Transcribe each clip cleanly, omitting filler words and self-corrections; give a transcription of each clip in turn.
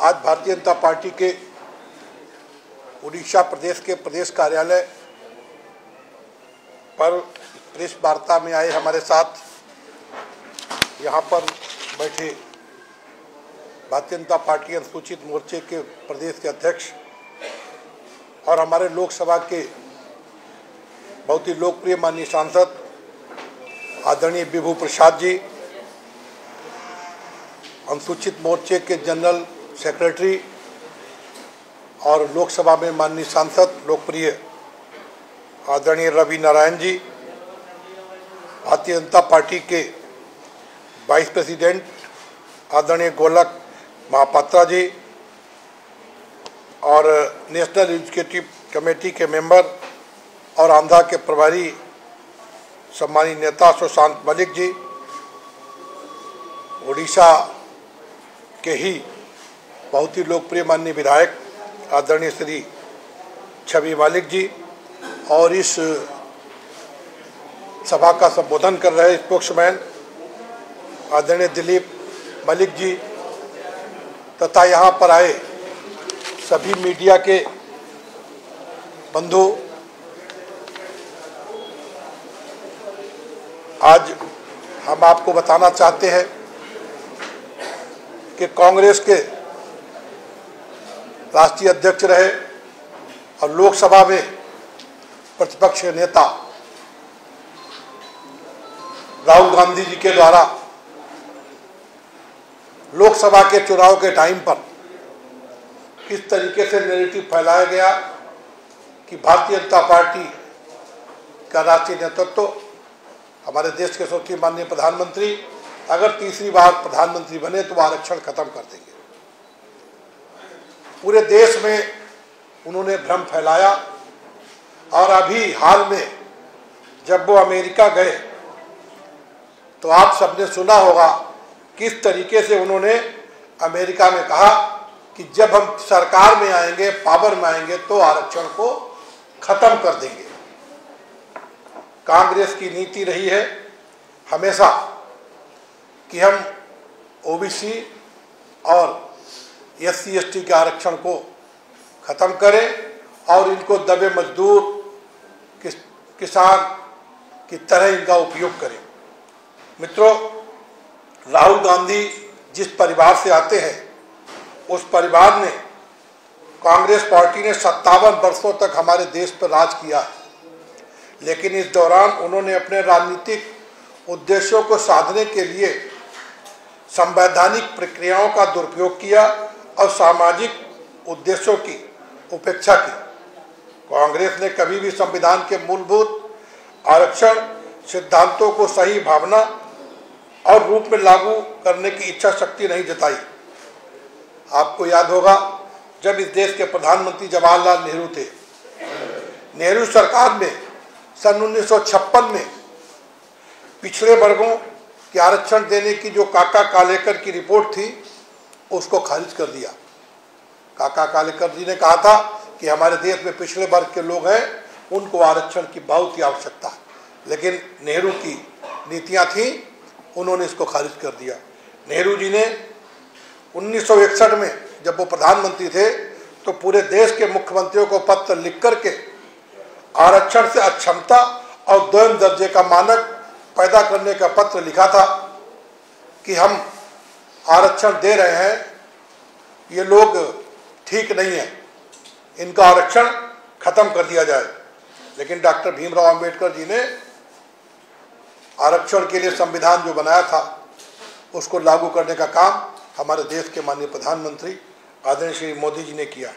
आज भारतीय जनता पार्टी के उड़ीसा प्रदेश के प्रदेश कार्यालय पर प्रेस वार्ता में आए हमारे साथ यहाँ पर बैठे भारतीय जनता पार्टी अनुसूचित मोर्चे के प्रदेश के अध्यक्ष और हमारे लोकसभा के बहुत ही लोकप्रिय माननीय सांसद आदरणीय विभू प्रसाद जी, अनुसूचित मोर्चे के जनरल सेक्रेटरी और लोकसभा में माननीय सांसद लोकप्रिय आदरणीय रवि नारायण जी, भारतीय जनता पार्टी के वाइस प्रेसिडेंट आदरणीय गोलक महापात्रा जी और नेशनल एजुकेटिव कमेटी के मेंबर और आंध्रा के प्रभारी सम्मानित नेता सुशांत मलिक जी, उड़ीसा के ही बहुत ही लोकप्रिय माननीय विधायक आदरणीय श्री छवि मलिक जी और इस सभा का संबोधन कर रहे स्पोक्समैन आदरणीय दिलीप मलिक जी तथा यहाँ पर आए सभी मीडिया के बंधु। आज हम आपको बताना चाहते हैं कि कांग्रेस के राष्ट्रीय अध्यक्ष रहे और लोकसभा में प्रतिपक्ष नेता राहुल गांधी जी के द्वारा लोकसभा के चुनाव के टाइम पर किस तरीके से नैरेटिव फैलाया गया कि भारतीय जनता पार्टी का राष्ट्रीय नेतृत्व हमारे देश के सबसे माननीय प्रधानमंत्री अगर तीसरी बार प्रधानमंत्री बने तो वह आरक्षण खत्म कर देंगे। पूरे देश में उन्होंने भ्रम फैलाया और अभी हाल में जब वो अमेरिका गए तो आप सबने सुना होगा किस तरीके से उन्होंने अमेरिका में कहा कि जब हम सरकार में आएंगे, पावर में आएंगे तो आरक्षण को खत्म कर देंगे। कांग्रेस की नीति रही है हमेशा कि हम ओबीसी और एससी एसटी के आरक्षण को खत्म करें और इनको दबे मजदूर किसान की तरह इनका उपयोग करें। मित्रों, राहुल गांधी जिस परिवार से आते हैं उस परिवार ने कांग्रेस पार्टी ने 57 वर्षों तक हमारे देश पर राज किया है, लेकिन इस दौरान उन्होंने अपने राजनीतिक उद्देश्यों को साधने के लिए संवैधानिक प्रक्रियाओं का दुरुपयोग किया और सामाजिक उद्देश्यों की उपेक्षा की। कांग्रेस ने कभी भी संविधान के मूलभूत आरक्षण सिद्धांतों को सही भावना और रूप में लागू करने की इच्छा शक्ति नहीं जताई। आपको याद होगा जब इस देश के प्रधानमंत्री जवाहरलाल नेहरू थे, नेहरू सरकार ने सन 1956 में पिछड़े वर्गों के आरक्षण देने की जो काका कालेकर की रिपोर्ट थी उसको खारिज कर दिया। काका कालेकर जी ने कहा था कि हमारे देश में पिछड़े वर्ग के लोग हैं, उनको आरक्षण की बहुत ही आवश्यकता है, लेकिन नेहरू की नीतियां थी, उन्होंने इसको खारिज कर दिया। नेहरू जी ने 1961 में जब वो प्रधानमंत्री थे तो पूरे देश के मुख्यमंत्रियों को पत्र लिख करके आरक्षण से अक्षमता और द्वैध दर्जे का मानक पैदा करने का पत्र लिखा था कि हम आरक्षण दे रहे हैं, ये लोग ठीक नहीं है, इनका आरक्षण खत्म कर दिया जाए। लेकिन डॉक्टर भीमराव अंबेडकर जी ने आरक्षण के लिए संविधान जो बनाया था उसको लागू करने का काम हमारे देश के माननीय प्रधानमंत्री आदरणीय श्री मोदी जी ने किया।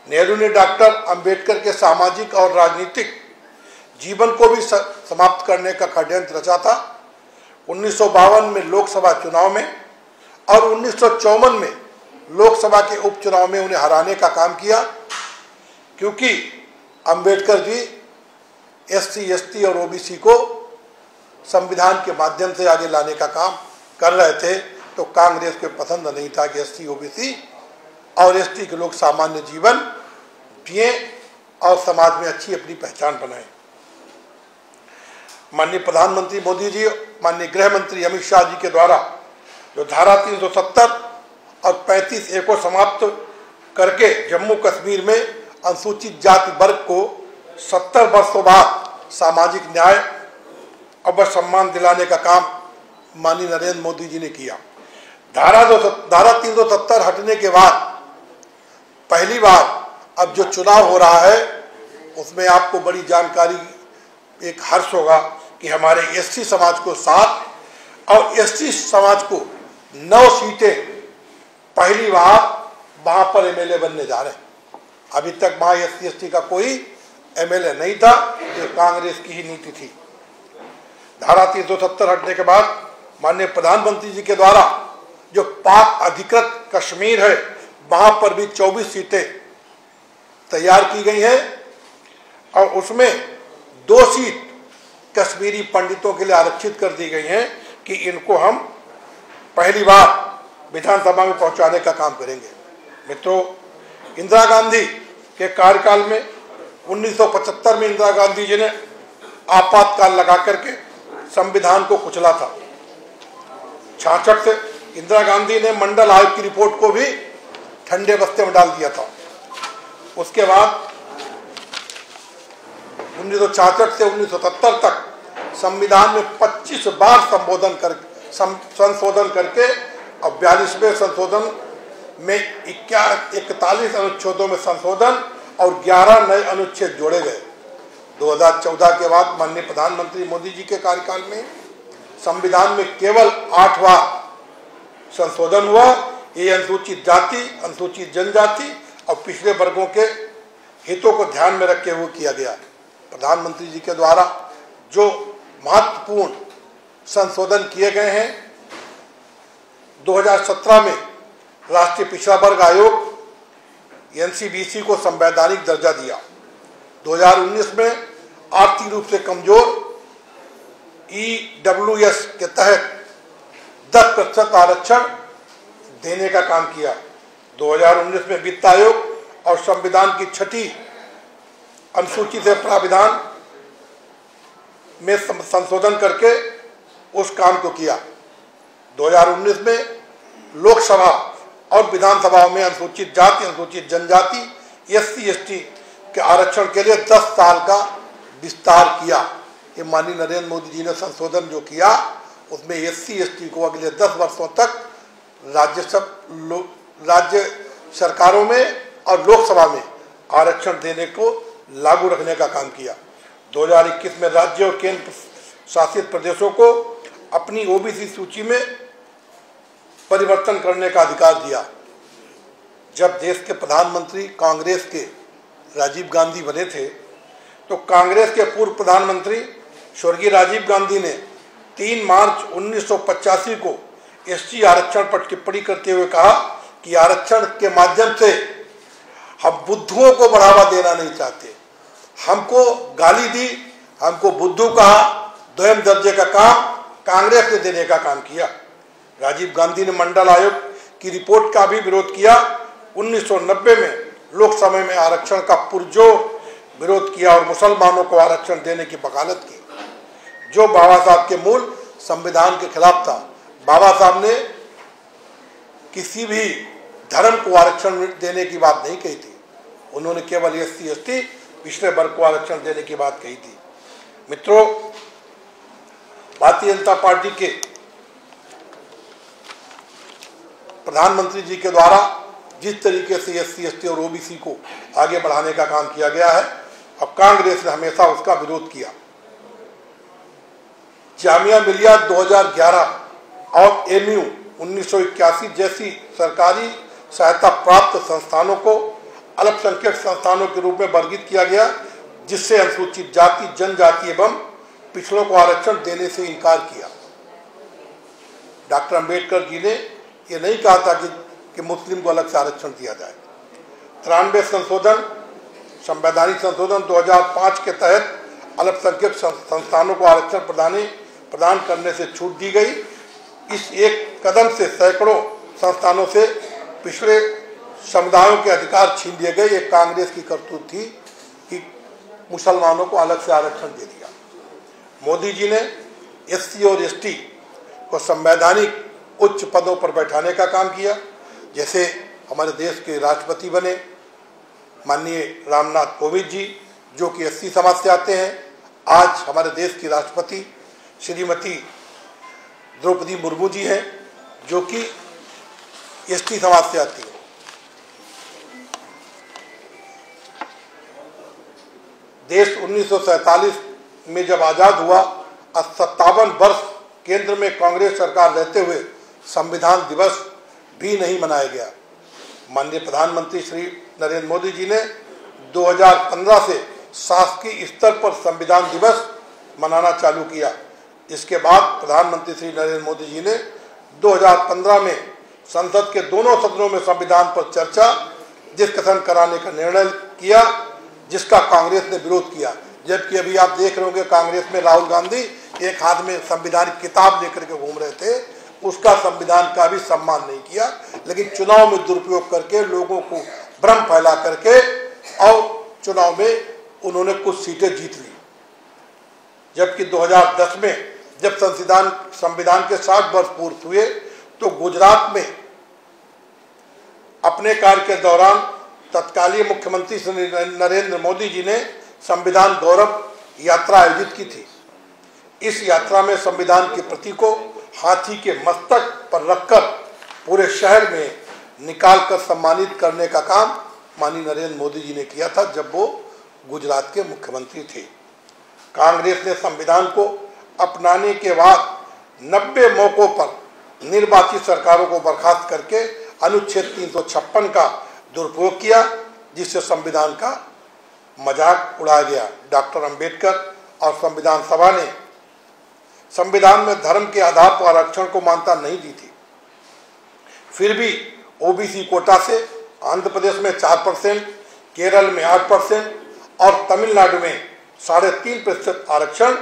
नेहरू ने डॉक्टर अंबेडकर के सामाजिक और राजनीतिक जीवन को भी समाप्त करने का षड्यंत्र रचा था। 1952 में लोकसभा चुनाव में और 1954 में लोकसभा के उपचुनाव में उन्हें हराने का काम किया, क्योंकि अंबेडकर जी एससी एसटी और ओबीसी को संविधान के माध्यम से आगे लाने का काम कर रहे थे। तो कांग्रेस को पसंद नहीं था कि एससी ओबीसी और एसटी के लोग सामान्य जीवन जिए और समाज में अच्छी अपनी पहचान बनाएं। माननीय प्रधानमंत्री मोदी जी, माननीय गृह मंत्री अमित शाह जी के द्वारा जो धारा 370 और 35A को समाप्त करके जम्मू कश्मीर में अनुसूचित जाति वर्ग को 70 वर्षों बाद सामाजिक न्याय और सम्मान दिलाने का काम माननीय नरेंद्र मोदी जी ने किया। धारा 370 हटने के बाद पहली बार अब जो चुनाव हो रहा है उसमें आपको बड़ी जानकारी, एक हर्ष होगा कि हमारे एससी समाज को 7 और एसटी समाज को 9 सीटें पहली बार वहां पर एमएलए बनने जा रहे हैं। अभी तक वहां एससी एसटी का कोई एमएलए नहीं था, ये कांग्रेस की ही नीति थी। धारा 370 हटने के बाद माननीय प्रधानमंत्री जी के द्वारा जो पाक अधिकृत कश्मीर है वहां पर भी 24 सीटें तैयार की गई हैं और उसमें 2 सीट कश्मीरी पंडितों के लिए आरक्षित कर दी गई हैं कि इनको हम पहली बार विधानसभा में पहुंचाने का काम करेंगे। मित्रों, इंदिरा गांधी के कार्यकाल में 1975 में इंदिरा गांधी जी ने आपातकाल लगा करके संविधान को कुचला था। 66 से इंदिरा गांधी ने मंडल आयोग की रिपोर्ट को भी ठंडे बस्ते में डाल दिया था। उसके बाद 1966 से 1970 तक संविधान में 25 बार संशोधन करके और 42वें संशोधन में 41 अनुच्छेदों में संशोधन और 11 नए अनुच्छेद जोड़े गए। 2014 के बाद माननीय प्रधानमंत्री मोदी जी के कार्यकाल में संविधान में केवल 8 बार संशोधन हुआ। ये अनुसूचित जाति, अनुसूचित जनजाति और पिछड़े वर्गों के हितों को ध्यान में रखते हुए किया गया। प्रधानमंत्री जी के द्वारा जो महत्वपूर्ण संशोधन किए गए हैं, 2017 में राष्ट्रीय पिछड़ा वर्ग आयोग एनसीबीसी को संवैधानिक दर्जा दिया। 2019 में आर्थिक रूप से कमजोर ईडब्ल्यूएस के तहत 10% आरक्षण देने का काम किया। 2019 में वित्त आयोग और संविधान की 6ठी अनुसूची से प्राविधान में संशोधन करके उस काम को किया। 2019 में लोकसभा और विधानसभाओं में अनुसूचित जाति, अनुसूचित जनजाति, एससी एसटी के आरक्षण के लिए 10 साल का विस्तार किया। ये माननीय नरेंद्र मोदी जी ने संशोधन जो किया उसमें एससी एसटी को अगले 10 वर्षों तक राज्य सरकारों में और लोकसभा में आरक्षण देने को लागू रखने का काम किया। 2021 में राज्य और केंद्र शासित प्रदेशों को अपनी ओबीसी सूची में परिवर्तन करने का अधिकार दिया। जब देश के प्रधानमंत्री कांग्रेस के राजीव गांधी बने थे तो कांग्रेस के पूर्व प्रधानमंत्री स्वर्गीय राजीव गांधी ने 3 मार्च 1985 को एसटी आरक्षण पर टिप्पणी करते हुए कहा कि आरक्षण के माध्यम से हम बुद्धुओं को बढ़ावा देना नहीं चाहते। हमको गाली दी, हमको बुद्धू कहा, 2ym दर्जे का काम कांग्रेस ने देने का काम किया। राजीव गांधी ने मंडल आयोग की रिपोर्ट का भी विरोध किया। 1990 में लोकसभा में आरक्षण का पुरजोर विरोध किया और मुसलमानों को आरक्षण देने की वकालत की, जो बाबा साहब के मूल संविधान के खिलाफ था। बाबा साहब ने किसी भी धर्म को आरक्षण देने की बात नहीं कही थी, उन्होंने केवल एससी एसटी पिछड़े वर्ग को आरक्षण देने की बात कही थी। मित्रों, भारतीय जनता पार्टी के प्रधानमंत्री जी के द्वारा जिस तरीके से एससी एसटी और ओबीसी को आगे बढ़ाने का काम किया गया है, अब कांग्रेस ने हमेशा उसका विरोध किया। जामिया मिलिया 2011 और एमयू 1981 जैसी सरकारी सहायता प्राप्त संस्थानों को अल्पसंख्यक संस्थानों के रूप में वर्गीकृत किया गया, जिससे अनुसूचित जाति, जनजाति एवं पिछड़ों को आरक्षण देने से इनकार किया। डॉक्टर अंबेडकर जी ने ये नहीं कहा था कि मुस्लिम को अलग से आरक्षण दिया जाए। 93 संशोधन, संवैधानिक संशोधन 2005 के तहत अल्पसंख्यक संस्थानों को आरक्षण प्रदान करने से छूट दी गई। इस एक कदम से सैकड़ों संस्थानों से पिछड़े समुदायों के अधिकार छीन लिए गए। एक कांग्रेस की करतूत थी कि मुसलमानों को अलग से आरक्षण दे दिया। मोदी जी ने एससी और एसटी को संवैधानिक उच्च पदों पर बैठाने का काम किया। जैसे हमारे देश के राष्ट्रपति बने माननीय रामनाथ कोविंद जी, जो कि एससी समाज से आते हैं। आज हमारे देश की राष्ट्रपति श्रीमती द्रौपदी मुर्मू जी हैं, जो कि एसटी समाज से आती है। देश 1947 में जब आज़ाद हुआ, 57 वर्ष केंद्र में कांग्रेस सरकार रहते हुए संविधान दिवस भी नहीं मनाया गया। माननीय प्रधानमंत्री श्री नरेंद्र मोदी जी ने 2015 से शासकीय स्तर पर संविधान दिवस मनाना चालू किया। इसके बाद प्रधानमंत्री श्री नरेंद्र मोदी जी ने 2015 में संसद के दोनों सदनों में संविधान पर चर्चा डिस्कशन कराने का निर्णय किया, जिसका कांग्रेस ने विरोध किया। जबकि अभी आप देख रहे होंगे कांग्रेस में राहुल गांधी एक हाथ में संविधान की किताब लेकर के घूम रहे थे, उसका संविधान का भी सम्मान नहीं किया, लेकिन चुनाव में दुरुपयोग करके लोगों को भ्रम फैला करके और चुनाव में उन्होंने कुछ सीटें जीत ली। जबकि 2010 में जब संविधान के 60 वर्ष पूर्ण हुए तो गुजरात में अपने कार्य के दौरान तत्कालीन मुख्यमंत्री श्री नरेंद्र मोदी जी ने संविधान गौरव यात्रा आयोजित की थी। इस यात्रा में संविधान की प्रति को हाथी के मस्तक पर रखकर पूरे शहर में निकालकर सम्मानित करने का काम माननीय नरेंद्र मोदी जी ने किया था, जब वो गुजरात के मुख्यमंत्री थे। कांग्रेस ने संविधान को अपनाने के बाद 90 मौकों पर निर्वाचित सरकारों को बर्खास्त करके अनुच्छेद 356 का दुरुपयोग किया, जिससे संविधान का मजाक उड़ाया गया। डॉक्टर अंबेडकर और संविधान सभा ने संविधान में धर्म के आधार पर आरक्षण को मान्यता नहीं दी थी। फिर भी ओबीसी कोटा से आंध्र प्रदेश में 4%, केरल में 8% और तमिलनाडु में 3.5% आरक्षण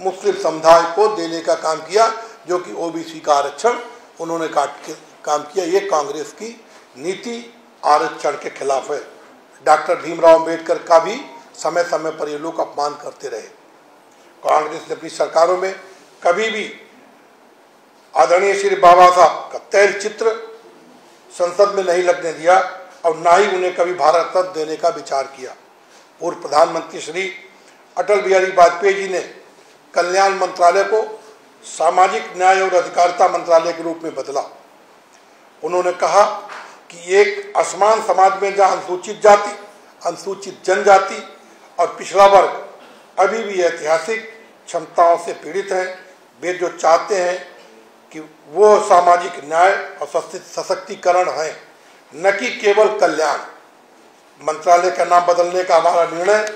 मुस्लिम समुदाय को देने का काम किया, जो कि ओबीसी का आरक्षण उन्होंने काट के काम किया। ये कांग्रेस की नीति आरक्षण के खिलाफ है। डॉक्टर भीमराव अंबेडकर का भी समय समय पर ये लोग अपमान करते रहे। कांग्रेस ने अपनी सरकारों में कभी भी आदरणीय श्री बाबा साहब का तैल चित्र संसद में नहीं लगने दिया और ना ही उन्हें कभी भारत रत्न देने का विचार किया। पूर्व प्रधानमंत्री श्री अटल बिहारी वाजपेयी जी ने कल्याण मंत्रालय को सामाजिक न्याय और अधिकारिता मंत्रालय के रूप में बदला। उन्होंने कहा कि एक असमान समाज में जहां अनुसूचित जाति, अनुसूचित जनजाति और पिछड़ा वर्ग अभी भी ऐतिहासिक क्षमताओं से पीड़ित हैं, वे जो चाहते हैं कि वो सामाजिक न्याय और सशक्तिकरण है, न कि केवल कल्याण। मंत्रालय का नाम बदलने का हमारा निर्णय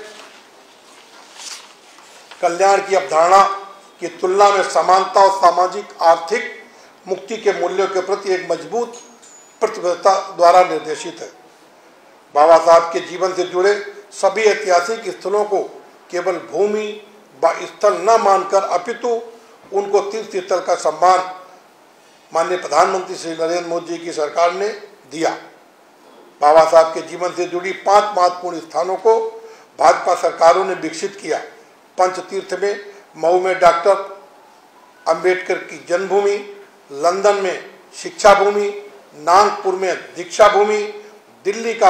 कल्याण की अवधारणा की तुलना में समानता और सामाजिक आर्थिक मुक्ति के मूल्यों के प्रति एक मजबूत प्रतिबद्धता द्वारा निर्देशित है। बाबा साहब के जीवन से जुड़े सभी ऐतिहासिक स्थलों को केवल भूमि व स्थल न मानकर अपितु उनको तीर्थ स्थल का सम्मान माननीय प्रधानमंत्री श्री नरेंद्र मोदी जी की सरकार ने दिया। बाबा साहब के जीवन से जुड़ी 5 महत्वपूर्ण स्थानों को भाजपा सरकारों ने विकसित किया। पंचतीर्थ में मऊ में डॉक्टर अंबेडकर की जन्मभूमि, लंदन में शिक्षा भूमि, नागपुर में दीक्षा भूमि, दिल्ली का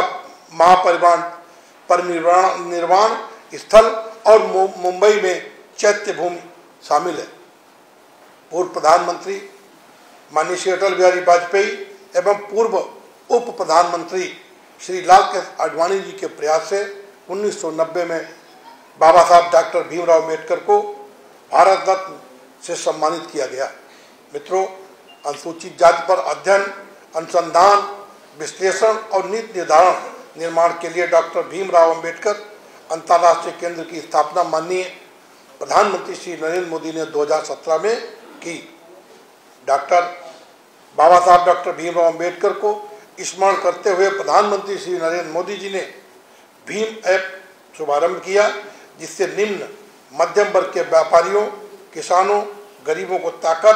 महापरिनिर्वाण स्थल और मुंबई में चैत्य भूमि शामिल है। पूर्व प्रधानमंत्री माननीय श्री अटल बिहारी वाजपेयी एवं पूर्व उप प्रधानमंत्री श्री लाल कृष्ण आडवाणी जी के प्रयास से 1990 में बाबा साहब डॉक्टर भीमराव अम्बेडकर को भारत रत्न से सम्मानित किया गया। मित्रों, अनुसूचित जाति पर अध्ययन, अनुसंधान, विश्लेषण और नीति निर्धारण निर्माण के लिए डॉक्टर भीमराव अम्बेडकर अंतर्राष्ट्रीय केंद्र की स्थापना माननीय प्रधानमंत्री श्री नरेंद्र मोदी ने 2017 में की। डॉक्टर बाबा साहब डॉक्टर भीमराव अम्बेडकर को स्मरण करते हुए प्रधानमंत्री श्री नरेंद्र मोदी जी ने भीम ऐप शुभारंभ किया, जिससे निम्न मध्यम वर्ग के व्यापारियों, किसानों, गरीबों को ताकत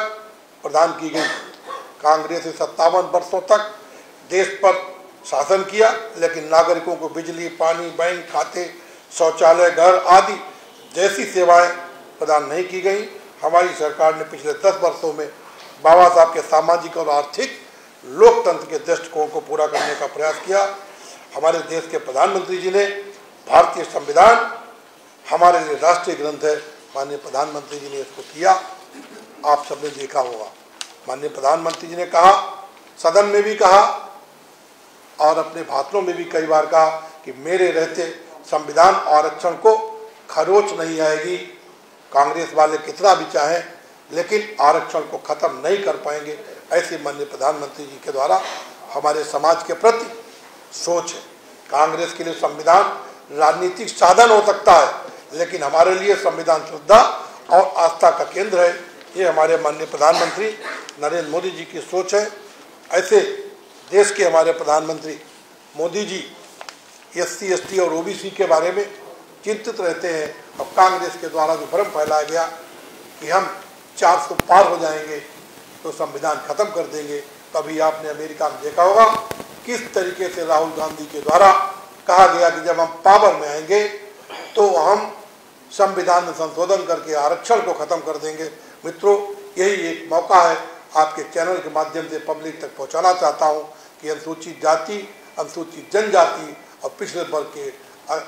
प्रदान की गई। कांग्रेस ने 57 वर्षों तक देश पर शासन किया, लेकिन नागरिकों को बिजली, पानी, बैंक खाते, शौचालय, घर आदि जैसी सेवाएं प्रदान नहीं की गई। हमारी सरकार ने पिछले 10 वर्षों में बाबा साहब के सामाजिक और आर्थिक लोकतंत्र के दृष्टिकोण को पूरा करने का प्रयास किया। हमारे देश के प्रधानमंत्री जी ने भारतीय संविधान हमारे लिए राष्ट्रीय ग्रंथ है, माननीय प्रधानमंत्री जी ने इसको किया। आप सबने देखा होगा, माननीय प्रधानमंत्री जी ने कहा, सदन में भी कहा और अपने भाषणों में भी कई बार कहा कि मेरे रहते संविधान आरक्षण को खरोच नहीं आएगी। कांग्रेस वाले कितना भी चाहें लेकिन आरक्षण को खत्म नहीं कर पाएंगे, ऐसे माननीय प्रधानमंत्री जी के द्वारा हमारे समाज के प्रति सोच है। कांग्रेस के लिए संविधान राजनीतिक साधन हो सकता है, लेकिन हमारे लिए संविधान श्रद्धा और आस्था का केंद्र है। ये हमारे माननीय प्रधानमंत्री नरेंद्र मोदी जी की सोच है। ऐसे देश के हमारे प्रधानमंत्री मोदी जी SC ST और OBC के बारे में चिंतित रहते हैं। और कांग्रेस के द्वारा जो भ्रम फैलाया गया कि हम 400 पार हो जाएंगे तो संविधान खत्म कर देंगे, तभी आपने अमेरिका में देखा होगा किस तरीके से राहुल गांधी के द्वारा कहा गया कि जब हम पावर में आएंगे तो हम संविधान में संशोधन करके आरक्षण को खत्म कर देंगे। मित्रों, यही एक मौका है, आपके चैनल के माध्यम से पब्लिक तक पहुंचाना चाहता हूं कि अनुसूचित जाति, अनुसूचित जनजाति और पिछड़े वर्ग के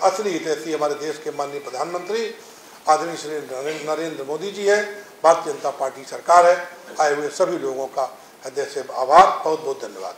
असली हितैषी हमारे देश के माननीय प्रधानमंत्री आदरणीय श्री नरेंद्र मोदी जी हैं। भारतीय जनता पार्टी सरकार है। आए हुए सभी लोगों का हृदय से आभार, बहुत बहुत धन्यवाद।